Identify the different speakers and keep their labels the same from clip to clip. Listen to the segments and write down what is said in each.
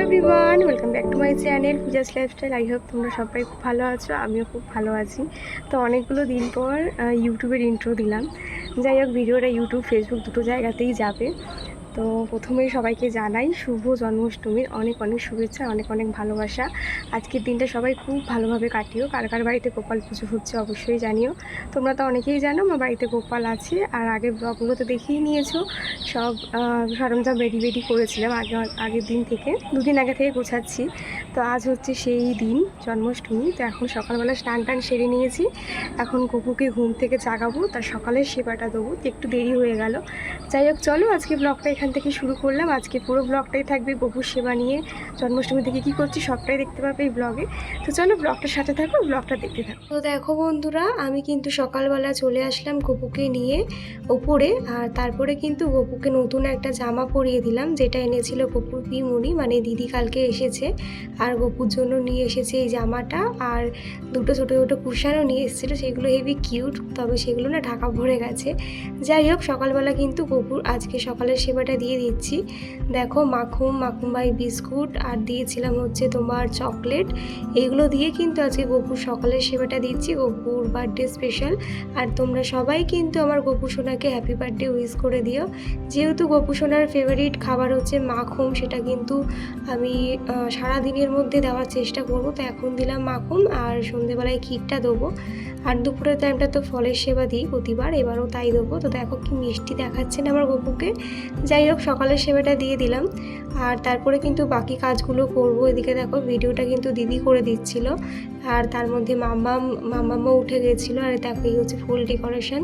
Speaker 1: Everyone, welcome back to my channel Puja's lifestyle. I hope তোমরা সবাই খুব ভালো আছো, আমিও খুব ভালো আছি। তো অনেকগুলো দিন পর ইউটিউবের ইন্ট্রো দিলাম। যাই হোক, ভিডিওটা ইউটিউব ফেসবুক দুটো জায়গাতেই যাবে। তো প্রথমেই সবাইকে জানাই শুভ জন্মাষ্টমীর অনেক অনেক শুভেচ্ছা, অনেক অনেক ভালোবাসা। আজকের দিনটা সবাই খুব ভালোভাবে কাটিও। কার কার বাড়িতে গোপাল পুজো হচ্ছে অবশ্যই জানিও। তোমরা তো অনেকেই জানো আমার বাড়িতে গোপাল আছে, আর আগের ব্লগগুলো তো দেখেই নিয়েছো। সব সরঞ্জাম রেডি করেছিলাম আগের দিন থেকে, দুদিন আগে থেকে গোছাচ্ছি। তো আজ হচ্ছে সেই দিন জন্মাষ্টমী। তো এখন সকালবেলা স্নান টান সেরে নিয়েছি। এখন গপুকে ঘুম থেকে জাগাবো, তার সকালের সেবাটা দেবো। তো একটু দেরি হয়ে গেল। যাই হোক, চলো আজকে ব্লগটা এখান থেকে শুরু করলাম। আজকে পুরো ব্লগটাই থাকবে গপুর সেবা নিয়ে। জন্মাষ্টমী থেকে কী করছি সবটাই দেখতে পাবে এই ব্লগে। তো চলো ব্লগটার সাথে থাকো, ব্লগটা দেখতে থাকো। তো দেখো বন্ধুরা, আমি কিন্তু সকালবেলা চলে আসলাম গপুকে নিয়ে ওপরে। আর তারপরে কিন্তু গপুকে নতুন একটা জামা পরিয়ে দিলাম, যেটা এনেছিল গপুর পিমনি, মানে দিদি কালকে এসেছে। আর গপুর জন্য নিয়ে এসেছে এই জামাটা, আর দুটো ছোটো ছোটো কুশানও নিয়ে এসেছিলো। সেগুলো হেভি কিউট, তবে সেগুলো না ঢাকা ভরে গেছে। যাই হোক, সকালবেলা কিন্তু গপুর আজকে সকালের সেবাটা দিয়ে দিচ্ছি। দেখো, মাখুমবাই বিস্কুট আর দিয়েছিলাম হচ্ছে তোমার চকলেট। এইগুলো দিয়ে কিন্তু আজকে গপুর সকালের সেবাটা দিচ্ছি, গপুর বার্থডে স্পেশাল। আর তোমরা সবাই কিন্তু আমার গপু সোনাকে হ্যাপি বার্থডে উইশ করে দিও। যেহেতু গপু সোনার ফেভারিট খাবার হচ্ছে মাখুম, সেটা কিন্তু আমি সারাদিনের মধ্যে দেওয়ার চেষ্টা করব। তো এখন দিলাম মাখুম, আর সন্ধেবেলায় ক্ষীরটা দেবো। আর দুপুরের টাইমটা তো ফলের সেবা দিই প্রতিবার, এবারও তাই দেবো। তো দেখো কি মিষ্টি দেখাচ্ছে না আমার গপুকে। যাই হোক, সকালের সেবাটা দিয়ে দিলাম, আর তারপরে কিন্তু বাকি কাজগুলো করব। এদিকে দেখো, ভিডিওটা কিন্তু দিদি করে দিচ্ছিল, আর তার মধ্যে মাম্মামও উঠে গেছিলো। আর দেখো, এই হচ্ছে ফুল ডেকোরেশন।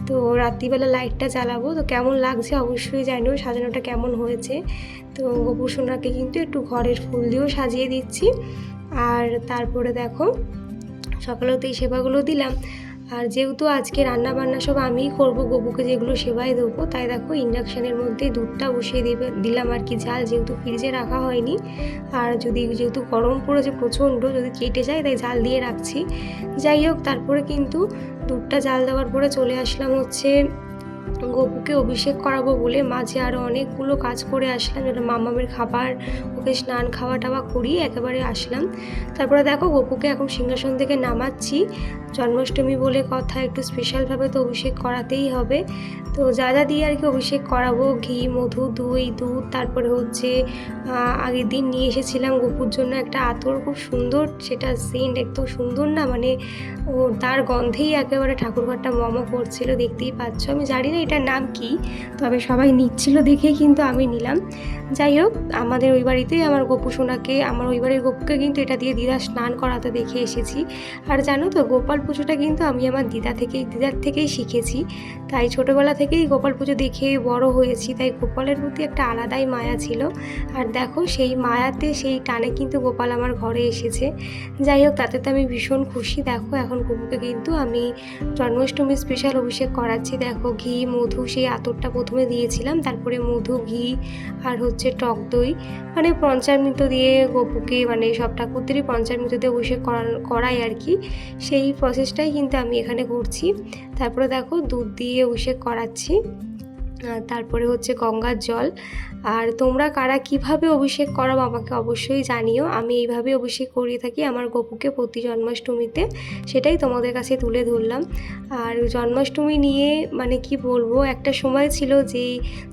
Speaker 1: তো রাত্রিবেলা লাইটটা জ্বালাবো। তো কেমন লাগছে অবশ্যই জানিও, সাজানোটা কেমন হয়েছে। তো গপু সোনাকে কিন্তু একটু ঘরের ফুল দিয়েও সাজিয়ে দিচ্ছি। আর তারপরে দেখো, সকালেও তো এই সেবাগুলো দিলাম। আর যেহেতু আজকে রান্না বান্না সব আমিই করবো, গপুকে যেগুলো সেবাই দেবো, তাই দেখো ইন্ডাকশানের মধ্যে দুধটা বসিয়ে দিলাম আর কি, ঝাল, যেহেতু ফ্রিজে রাখা হয়নি। আর যেহেতু গরম পড়েছে প্রচণ্ড, যদি কেটে যায় তাই জাল দিয়ে রাখছি। যাই হোক, তারপরে কিন্তু দুধটা জাল দেওয়ার পরে চলে আসলাম হচ্ছে গপুকে অভিষেক করাবো বলে। মাঝে আরও অনেকগুলো কাজ করে আসলাম, যেটা মামামের খাবার, ওকে স্নান খাওয়া টাওয়া করিয়ে একেবারে আসলাম। তারপরে দেখো, গপুকে এখন সিংহাসন থেকে নামাচ্ছি। জন্মাষ্টমী বলে কথা, একটু স্পেশালভাবে তো অভিষেক করাতেই হবে। তো যা যা দিয়ে আর কি অভিষেক করাবো, ঘি, মধু, দই, দুধ, তারপরে হচ্ছে আগের দিন নিয়ে এসেছিলাম গপুর জন্য একটা আতর, খুব সুন্দর, সেটা সেন্ট একদম সুন্দর না, মানে ও তার গন্ধেই একেবারে ঠাকুরঘরটা মমো করছিল, দেখতেই পাচ্ছ। আমি জানি না এটার নাম কি, তবে সবাই নিচ্ছিল দেখেই কিন্তু আমি নিলাম। যাই হোক, আমাদের ওই বাড়িতেই আমার গপু সোনাকে, আমার ওই বাড়ির গপুকে কিন্তু এটা দিয়ে দিদা স্নান করাতে দেখে এসেছি। আর জানো তো, গোপাল পুজোটা কিন্তু আমি আমার দিদার থেকেই শিখেছি। তাই ছোটোবেলা থেকেই গোপাল পুজো দেখে বড় হয়েছি, তাই গোপালের প্রতি একটা আলাদাই মায়া ছিল। আর দেখো, সেই মায়াতে, সেই টানে কিন্তু গোপাল আমার ঘরে এসেছে। যাই হোক, তাতে তো আমি ভীষণ খুশি। দেখো, এখন গপুকে কিন্তু আমি জন্মাষ্টমী স্পেশাল অভিষেক করাচ্ছি। দেখো, ঘি, মধু, সেই আতরটা প্রথমে দিয়েছিলাম, তারপরে মধু, ঘি আর হচ্ছে টক দই, মানে পঞ্চামৃত দিয়ে গপুকে, মানে সব ঠাকুরদেরই পঞ্চামৃত দিয়ে অভিষেক করাই আর কি। সেই প্রসেসটাই কিন্তু আমি এখানে করছি। তারপরে দেখো, দুধ দিয়ে অভিষেক করাচ্ছি, তারপরে হচ্ছে গঙ্গার জল। আর তোমরা কারা কিভাবে অভিষেক করাও আমাকে অবশ্যই জানিও। আমি এইভাবে অভিষেক করিয়ে থাকি আমার গপুকে প্রতি জন্মাষ্টমীতে, সেটাই তোমাদের কাছে তুলে ধরলাম। আর জন্মাষ্টমী নিয়ে মানে কি বলবো, একটা সময় ছিল যে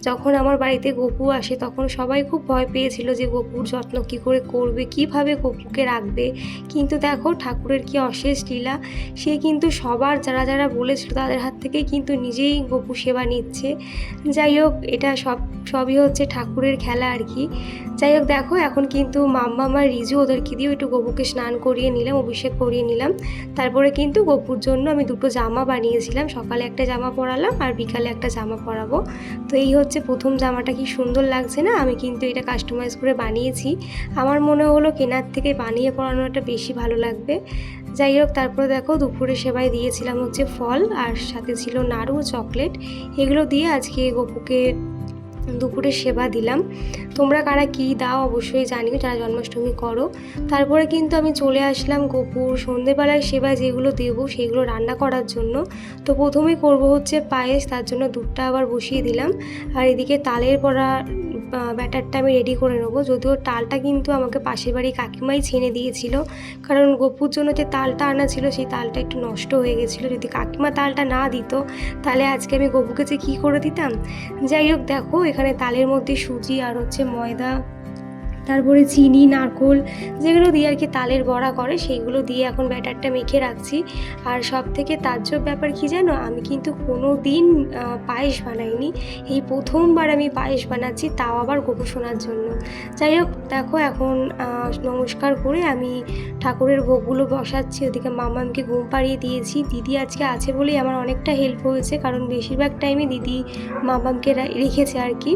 Speaker 1: যখন আমার বাড়িতে গপু আসে তখন সবাই খুব ভয় পেয়েছিল যে গপুর যত্ন কী করে করবে, কিভাবে গপুকে রাখবে। কিন্তু দেখো, ঠাকুরের কি অশেষ লীলা, সে কিন্তু সবার যারা বলেছিল তাদের হাত থেকেই কিন্তু নিজেই গপু সেবা নিচ্ছে। যাই হোক, এটা সবই হচ্ছে ঠাকুরের খেলা আর কি। যাই হোক, দেখো, এখন কিন্তু মাম্মা আর রিজু, ওদেরকে দিয়েও একটু গপুকে স্নান করিয়ে নিলাম, অভিষেক করিয়ে নিলাম। তারপরে কিন্তু গপুর জন্য আমি দুটো জামা বানিয়েছিলাম, সকালে একটা জামা পরালাম আর বিকালে একটা জামা পরাবো। তো এই হচ্ছে প্রথম জামাটা, কি সুন্দর লাগছে না। আমি কিন্তু এটা কাস্টমাইজ করে বানিয়েছি, আমার মনে হলো কেনার থেকে বানিয়ে পরানোটা বেশি ভালো লাগবে। যাই হোক, তারপরে দেখো, দুপুরে সেবায় দিয়েছিলাম হচ্ছে ফল, আর সাথে ছিল নাড়ু, চকলেট। এগুলো দিয়ে আজকে গপুকে দুপুরে সেবা দিলাম। তোমরা কারা কী দাও অবশ্যই জানিও, যারা জন্মাষ্টমী করো। তারপরে কিন্তু আমি চলে আসলাম গপুর সন্ধেবেলায় সেবা যেগুলো দেবো সেগুলো রান্না করার জন্য। তো প্রথমেই করব হচ্ছে পায়েস, তার জন্য দুধটা আবার বসিয়ে দিলাম। আর এদিকে তালের বড়া ব্যাটারটা আমি রেডি করে নেবো। যদিও তালটা কিন্তু আমাকে পাশের বাড়ি কাকিমাই ছেনে দিয়েছিল, কারণ গপুর জন্য যে তালটা আনা ছিল সেই তালটা একটু নষ্ট হয়ে গেছিলো। যদি কাকিমা তালটা না দিত তাহলে আজকে আমি গপুকে যে কী করে দিতাম। যাই হোক, দেখো এখানে তালের মধ্যে সুজি আর হচ্ছে ময়দা, তারপরে চিনি, নারকোল যেগুলো দিয়ে আর কি তালের বড়া করে সেইগুলো দিয়ে এখন ব্যাটারটা মেখে রাখছি। আর সব থেকে তাজ্জব ব্যাপার কি জানো, আমি কিন্তু কোনো দিন পায়েস বানাইনি, এই প্রথমবার আমি পায়েস বানাচ্ছি, তাও আবার গপু শোনার জন্য। যাই হোক, দেখো এখন নমস্কার করে আমি ঠাকুরের ভোগগুলো বসাচ্ছি। ওদিকে মামামকে ঘুম পাড়িয়ে দিয়েছি। দিদি আজকে আছে বলেই আমার অনেকটা হেল্প হয়েছে, কারণ বেশিরভাগ টাইমে দিদি মামামকে রেখেছে আর কি।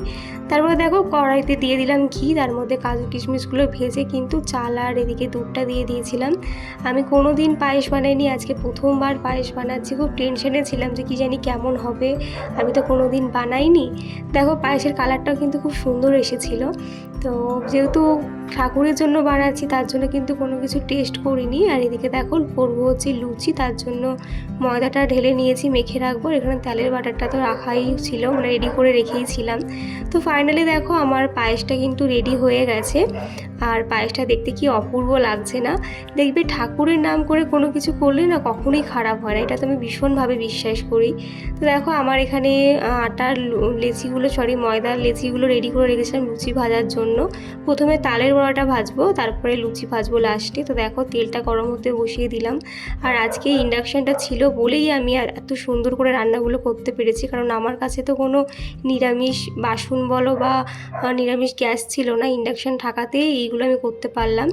Speaker 1: তারপরে দেখো কড়াইতে দিয়ে দিলাম ঘি, তার মধ্যে কাজু কিশমিশগুলো ভেজে কিন্তু চাল আর এদিকে দুধটা দিয়ে দিয়েছিলাম। আমি কোনো দিন পায়েস বানাইনি, আজকে প্রথমবার পায়েস বানাচ্ছি। খুব টেনশনে ছিলাম যে কী জানি কেমন হবে, আমি তো কোনো দিন বানাইনি। দেখো পায়েসের কালারটাও কিন্তু খুব সুন্দর এসেছিলো। তো যেহেতু ঠাকুরের জন্য বানাচ্ছি তার জন্য কিন্তু কোনো কিছু টেস্ট করিনি। আর এদিকে দেখো করবো হচ্ছে লুচি, তার জন্য ময়দাটা ঢেলে নিয়েছি, মেখে রাখবো। এখানে তেলের বাটারটা তো রাখাই ছিল, মানে রেডি করে রেখেই ছিলাম। তো ফাইনালি দেখো আমার পায়েসটা কিন্তু রেডি হয়ে গেছে। আর পায়েসটা দেখতে কি অপূর্ব লাগছে না। দেখবে ঠাকুরের নাম করে কোনো কিছু করলে না কখনোই খারাপ হয় না, এটা তো আমি ভীষণভাবে বিশ্বাস করি। তো দেখো আমার এখানে আটার ময়দার লেচিগুলো রেডি করে রেখেছিলাম লুচি ভাজার জন্য। প্রথমে তালের বড়াটা ভাজবো, তারপরে লুচি ভাজবো লাস্টে। তো দেখো তেলটা গরম হতে বসিয়ে দিলাম। আর আজকে ইন্ডাকশানটা ছিল বলেই আমি এত সুন্দর করে রান্নাগুলো করতে পেরেছি, কারণ আমার কাছে তো কোনো নিরামিষ বাসন বলো বা নিরামিষ গ্যাস ছিল না। ইন্ডাকশান থাকাতেই এইগুলো আমি করতে পারলাম।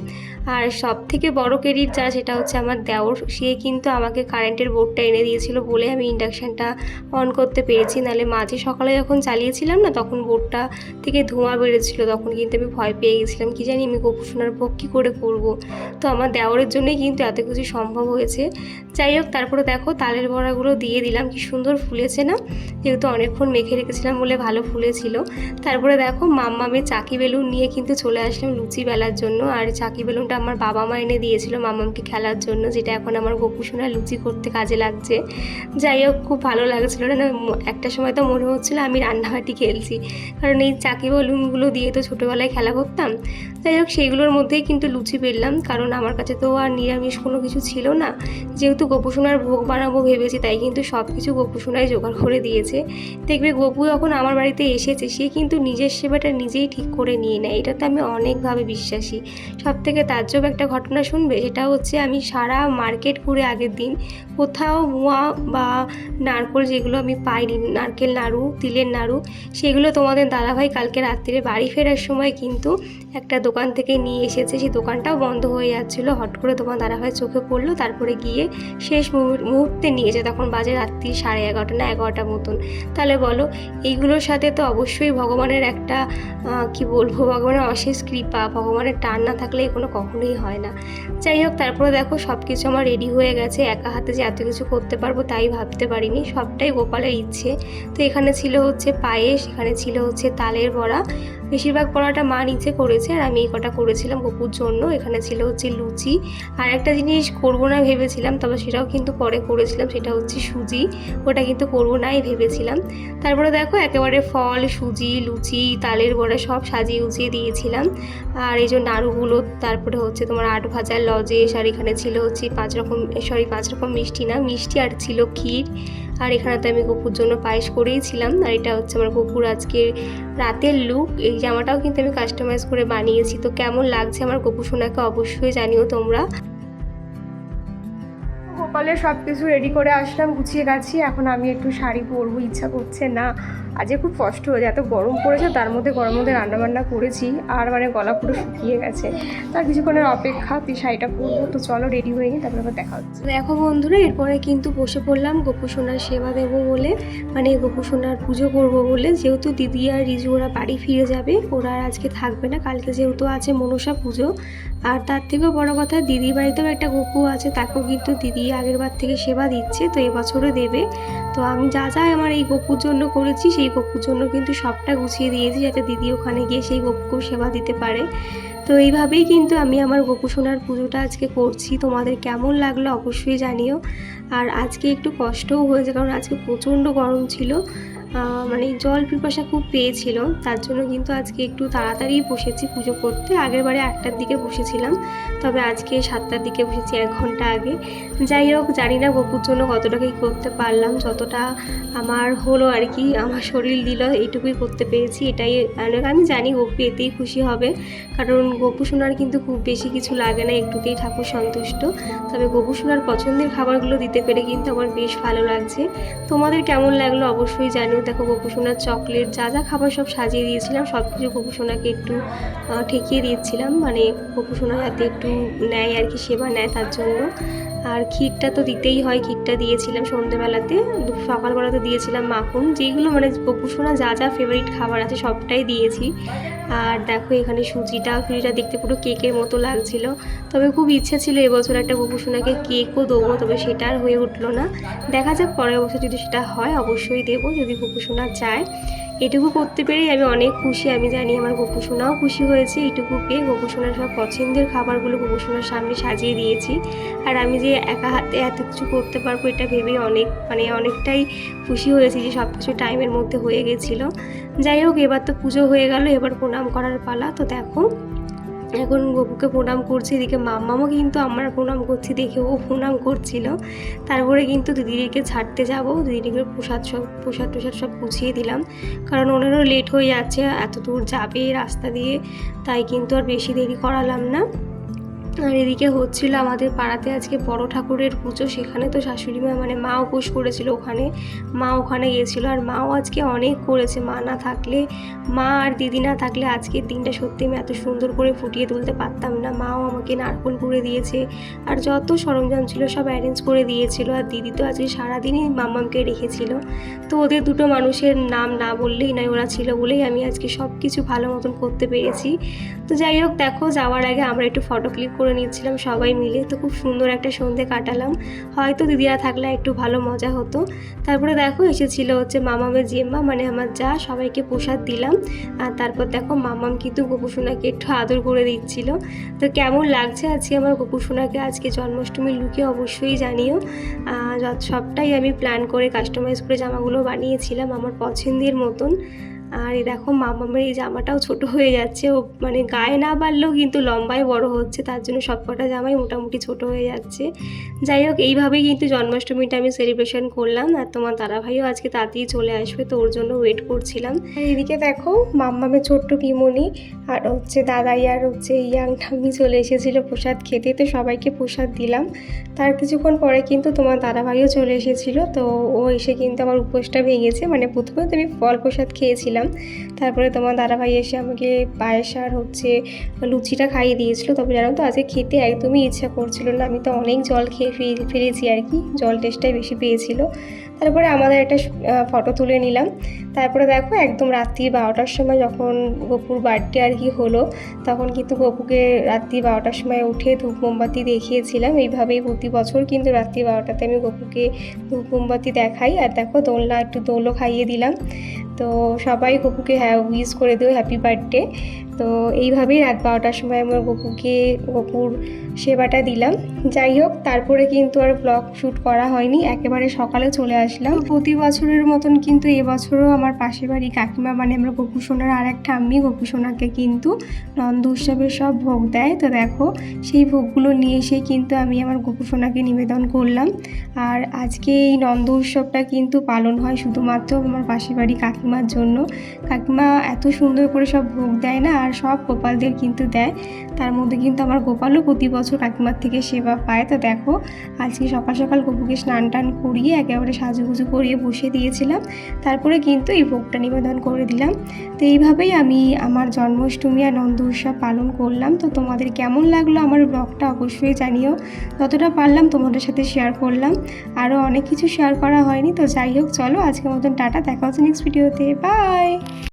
Speaker 1: আর সব থেকে বড় ক্রেডিট যা, সেটা হচ্ছে আমার দেওর। সে কিন্তু আমাকে কারেন্টের বোর্ডটা এনে দিয়েছিল বলে আমি ইন্ডাকশানটা অন করতে পেরেছি। নাহলে মাঝে সকালে যখন চালিয়েছিলাম না, তখন বোর্ডটা থেকে ধোঁয়া বেরোচ্ছিলো, তখন কিন্তু আমি ভয় পেয়ে গেছিলাম, কি জানি আমি গপু সোনার ভোগ কী করে করবো। তো আমার দেওরের জন্যই কিন্তু এত কিছু সম্ভব হয়েছে। যাই হোক, তারপরে দেখো তালের বড়াগুলো দিয়ে দিলাম, কি সুন্দর ফুলেছে না, যেহেতু অনেকক্ষণ মেখে রেখেছিলাম বলে ভালো ফুলেছিল। তারপরে দেখো মাম্মামের চাকি বেলুন নিয়ে কিন্তু চলে আসলাম লুচি বেলার জন্য। আর চাকি বেলুনটা আমার বাবা মা এনে দিয়েছিল মাম্মামকে খেলার জন্য, যেটা এখন আমার গপু সোনা লুচি করতে কাজে লাগছে। যাই হোক, খুব ভালো লাগছিলো না, একটা সময় তো মনে হচ্ছিলো আমি রান্নাবাটি খেলছি, কারণ এই চাকি বেলুনগুলো দিয়ে তো ছোটোবেলায় খেলা করতাম। যাই হোক, সেইগুলোর মধ্যেই কিন্তু লুচি বেললাম, কারণ আমার কাছে তো আর নিরামিষ কোনো কিছু ছিল না। যেহেতু গপু সোনার ভোগ বানাবো ভেবেছি, তাই কিন্তু সব কিছু গপু সোনাই জোগাড় করে দিয়েছে। দেখবে গপু যখন আমার বাড়িতে এসেছে, সে কিন্তু নিজের সেবাটা নিজেই ঠিক করে নিয়ে নেয়, এটাতে আমি অনেকভাবে বিশ্বাসী। সব থেকে তাজ্জব একটা ঘটনা শুনবে, সেটা হচ্ছে আমি সারা মার্কেট ঘুরে আগের দিন কোথাও মোয়া বা নারকোল, যেগুলো আমি পাইনি, নারকেল নাড়ু, তিলের নাড়ু, সেগুলো তোমাদের দাদাভাই কালকে রাত্রিরে বাড়ি ফেরার সময় কিন্তু একটা দোকান থেকে নিয়ে এসেছে। সেই দোকানটাও বন্ধ হয়ে যাচ্ছিলো, হট করে তোমার দাদাভাই চোখে পড়লো, তারপরে গিয়ে শেষ মুহূর্তে নিয়েছে। তখন বাজে রাত্রি 11:30 না 11টা মতন। তাহলে বলো, এইগুলোর সাথে তো অবশ্যই ভগবানের একটা কি বলবো, ভগবানের অশেষ কৃপা, ভগবানের টান না থাকলে এগুলো কখনোই হয় না। যাই হোক, তারপরে দেখো সব কিছু আমার রেডি হয়ে গেছে। একা হাতে যে এত কিছু করতে পারবো তাই ভাবতে পারিনি, সবটাই গোপালের ইচ্ছে। তো এখানে ছিল হচ্ছে পায়েস, এখানে ছিল হচ্ছে তালের বড়া, বেশিরভাগ বড়াটা মা নিচে করেছে আর আমি এই কটা করেছিলাম গপুর জন্য। এখানে ছিল হচ্ছে লুচি। আর একটা জিনিস করবো না ভেবেছিলাম, তবে সেটাও কিন্তু পরে করেছিলাম, সেটা হচ্ছে সুজি। ওটা কিন্তু করবো নাই ভেবেছিলাম। তারপরে দেখো একেবারে ফল, সুজি, লুচি, তালের বড়া সব সাজিয়ে উজিয়ে দিয়েছিলাম। আর এই যে নাড়ুগুলো, তারপরে হচ্ছে তোমার 8 ভাজার লজেস, আর এখানে ছিল হচ্ছে 5 রকম মিষ্টি না, মিষ্টি, আর ছিল ক্ষীর। আর এখানে তো আমি গপুর জন্য পায়েস করেইছিলাম। আর এটা হচ্ছে আমার গপুর আজকে রাতের লুক। এই জামাটাও কিন্তু আমি কাস্টমাইজ করে বানিয়েছি। তো কেমন লাগছে আমার গপু সোনাকে অবশ্যই জানিও তোমরা। গোপালের সব কিছু রেডি করে আসলাম, গুছিয়ে গেছি। এখন আমি একটু শাড়ি পরবো, ইচ্ছা করছে না, আজকে খুব কষ্ট হয়েছে, এত গরম পড়েছে, তার মধ্যে গরমের মধ্যে রান্নাবান্না করেছি, আর মানে গলা পুরো শুকিয়ে গেছে। তার কিছুক্ষণের অপেক্ষা, তুই শাড়িটা পরবো। তো চলো রেডি হয়ে নিই, তারপরে আবার দেখা হচ্ছে। দেখো বন্ধুরা, এরপরে কিন্তু বসে পড়লাম গপু সোনার সেবা দেবো বলে, মানে গপু সোনার পুজো করবো বলে। যেহেতু দিদি আর রিজু ওরা বাড়ি ফিরে যাবে, ওরা আর আজকে থাকবে না, কালকে যেহেতু আছে মনসা পুজো। আর তার থেকেও বড় কথা, দিদির বাড়িতেও একটা গপু আছে, তাকেও কিন্তু দিদি আগের বার থেকে সেবা দিচ্ছে, তো এবছরও দেবে। তো আমি যা যা আমার এই গপুর জন্য করেছি, সেই গপুর জন্য কিন্তু সবটা গুছিয়ে দিয়েছি, যাতে দিদি ওখানে গিয়ে সেই গপুকেও সেবা দিতে পারে। তো এইভাবেই কিন্তু আমি আমার গপু সোনার পুজোটা আজকে করছি। তোমাদের কেমন লাগলো অবশ্যই জানিও। আর আজকে একটু কষ্টও হয়েছে, কারণ আজকে প্রচণ্ড গরম ছিল। মানে জল পিপাসা খুব পেয়েছিল, তার জন্য কিন্তু আজকে একটু তাড়াতাড়ি বসেছি পুজো করতে। আগের বারে 8টার দিকে বসেছিলাম, তবে আজকে 7টার দিকে বসেছি, 1 ঘন্টা আগে। যাই হোক, জানি না গপুর জন্য কতটা কী করতে পারলাম, যতটা আমার হলো আর কি, আমার শরীর দিল এইটুকুই করতে পেরেছি। এটাই আমি জানি গপু এতেই খুশি হবে, কারণ গপু সোনার কিন্তু খুব বেশি কিছু লাগে না, একটুতেই ঠাকুর সন্তুষ্ট। তবে গপু সোনার পছন্দের খাবারগুলো দিতে পেরে কিন্তু আমার বেশ ভালো লাগছে। তোমাদের কেমন লাগলো অবশ্যই জানিও। দেখো গপু সোনার চকলেট যা যা খাবার সব সাজিয়ে দিয়েছিলাম, সব কিছু গপু সোনাকে একটু ঠেকিয়ে দিচ্ছিলাম, মানে গপু সোনা যাতে একটু নেয় আর কি, সেবা নেয় তার জন্য। আর ক্ষীরটা তো দিতেই হয়, ক্ষীরটা দিয়েছিলাম সন্ধ্যেবেলাতে, সকালবেলাতে দিয়েছিলাম মাখন, যেগুলো মানে গপু সোনা যা যা ফেভারিট খাবার আছে সবটাই দিয়েছি। আর দেখো এখানে সুজিটা দেখতে পুরো কেকের মতো লাগছিল। তবে খুব ইচ্ছা ছিল এবছর একটা গপু সোনাকে কেকও দেবো, তবে সেটা আর হয়ে উঠলো না। দেখা যাক পরের বছর যদি সেটা হয় অবশ্যই দেবো, যদি গপু সোনা চায়। এটুকু করতে পেরেই আমি অনেক খুশি। আমি জানি আমার গপু সোনাও খুশি হয়েছে এইটুকু পেয়ে। গপু সোনার সব পছন্দের খাবারগুলো গপু সোনার সামনে সাজিয়ে দিয়েছি। আর আমি যে একা হাতে এত কিছু করতে পারবো এটা ভেবে অনেকটাই খুশি হয়েছি যে সব কিছু টাইমের মধ্যে হয়ে গেছিলো। যাই হোক, এবার তো পুজো হয়ে গেল, এবার প্রণাম করার পালা। তো দেখো এখন গপুকে প্রণাম করছি, এদিকে মাম্মামও কিন্তু আমার প্রণাম করছি দেখে ও প্রণাম করছিল। তারপরে কিন্তু দিদিকে ছাড়তে যাব, দিদিকে প্রসাদ টোসাদ সব গুছিয়ে দিলাম, কারণ ওনারও লেট হয়ে যাচ্ছে, এত দূর যাবে রাস্তা দিয়ে, তাই কিন্তু আর বেশি দেরি করালাম না। আর এদিকে হচ্ছিল আমাদের পাড়াতে আজকে বড় ঠাকুরের পুজো, সেখানে তো শাশুড়ি মা মানে মা উপোস করেছিল, মা ওখানে গিয়েছিলো। আর মাও আজকে অনেক করেছে, মা না থাকলে, মা আর দিদি না থাকলে আজকের দিনটা সত্যি আমি এত সুন্দর করে ফুটিয়ে তুলতে পারতাম না। মাও আমাকে নারকোল করে দিয়েছে, আর যত সরঞ্জাম ছিল সব অ্যারেঞ্জ করে দিয়েছিল। আর দিদি তো আজকে সারাদিনই মাম্মামকে রেখেছিল, তো ওদের দুটো মানুষের নাম না বললেই নয়, ওরা ছিল বলেই আমি আজকে সব কিছু ভালো মতন করতে পেরেছি। তো যাই হোক, দেখো যাওয়ার আগে আমরা একটু ফটো ক্লিক করে নিচ্ছিলাম সবাই মিলে, তো খুব সুন্দর একটা সন্ধে কাটালাম। হয়তো দিদিরা থাকলে একটু ভালো মজা হতো। তারপরে দেখো এসেছিল হচ্ছে মামামের জেম্মা, মানে আমার যা, সবাইকে প্রসাদ দিলাম। আর তারপর দেখো মামাম কিন্তু গপু সোনাকে একটু আদর করে দিচ্ছিল। তো কেমন লাগছে আজকে আমার গপু সোনাকে আজকে জন্মাষ্টমীর লুকে অবশ্যই জানিও। সবটাই আমি প্ল্যান করে কাস্টমাইজ করে জামাগুলো বানিয়েছিলাম আমার পছন্দের মতন। আর এই দেখো মামামের এই জামাটাও ছোট হয়ে যাচ্ছে, ও মানে গায়ে না বাড়লেও কিন্তু লম্বায় বড় হচ্ছে, তার জন্য সবকটা জামাই মোটামুটি ছোট হয়ে যাচ্ছে। যাই হোক, এইভাবেই কিন্তু জন্মাষ্টমীটা আমি সেলিব্রেশন করলাম। আর তোমার দাদাভাইও আজকে তাড়াতাড়ি চলে আসবে, তো ওর জন্য ওয়েট করছিলাম। আর এদিকে দেখো মাম্মামের ছোট্ট পিমনি আর হচ্ছে দাদাই আর হচ্ছে ইয়াং ঠাম্মি চলে এসেছিলো প্রসাদ খেতে, তো সবাইকে প্রসাদ দিলাম। তার কিছুক্ষণ পরে কিন্তু তোমার দাদাভাইও চলে এসেছিলো, তো ও এসে কিন্তু আমার উপোসটা ভেঙেছে। মানে প্রথমে তো আমি ফল প্রসাদ খেয়েছিলাম, তারপরে তোমার দাদাভাই এসে আমাকে পায়েস আর হচ্ছে লুচিটা খাইয়ে দিয়েছিল। তবে জানো তো আজকে খেতে একদমই ইচ্ছা করছিল না, আমি তো অনেক জল খেয়ে ফিরেছি আর কি, জল টেস্টটাই বেশি পেয়েছিল। তারপরে আমাদের একটা ফটো তুলে নিলাম। তারপরে দেখো একদম রাত্রি 12টার সময় যখন গপুর বার্থডে আর কি হলো, তখন কিন্তু গপুকে রাত্রি 12টার সময় উঠে ধূপ মোমবাতি দেখিয়েছিলাম। এইভাবেই প্রতি বছর কিন্তু রাত্রি 12টাতে আমি গপুকে ধূপ মোমবাতি দেখাই। আর দেখো একটু দোলও খাইয়ে দিলাম। তো সবাই গপুকে উইশ করে দিও হ্যাপি বার্থডে। তো এইভাবেই রাত 12টার সময় আমার গপুর সেবাটা দিলাম। যাই হোক, তারপরে কিন্তু আর ব্লগ শ্যুট করা হয়নি, একেবারে সকালে চলে আসলাম। প্রতি বছরের মতন কিন্তু এবছরও আমার পাশের বাড়ি কাকিমা, মানে আমরা গপু সোনার আর এক ঠাম্মি, গপু সোনাকে কিন্তু নন্দ উৎসবের সব ভোগ দেয়। তো দেখো সেই ভোগগুলো নিয়ে এসে কিন্তু আমি আমার গপু সোনাকে নিবেদন করলাম। আর আজকে এই নন্দ উৎসবটা কিন্তু পালন হয় শুধুমাত্র আমার পাশের বাড়ি কাকিমার জন্য। কাকিমা এত সুন্দর করে সব ভোগ দেয় না, আর সব গোপালদের কিন্তু দেয়। তার মধ্যে কিন্তু আমার গোপালও প্রতি বছর কাকিমার থেকে সেবা পায়। তো দেখো আজকে সকাল সকাল গপুকে স্নান টান করিয়ে একেবারে সাজুগুজু করিয়ে বসে দিয়েছিলাম, তারপরে কিন্তু এই ভোগটা নিবেদন করে দিলাম। তো এইভাবেই আমি আমার জন্মাষ্টমী আর নন্দ উৎসব পালন করলাম। তো তোমাদের কেমন লাগলো আমার ব্লগটা অবশ্যই জানিও, যতটা পারলাম তোমাদের সাথে শেয়ার করলাম, আরও অনেক কিছু শেয়ার করা হয়নি। তো যাই হোক, চলো আজকের মতন টাটা, দেখা হচ্ছে নেক্সট ভিডিওতে, বাই।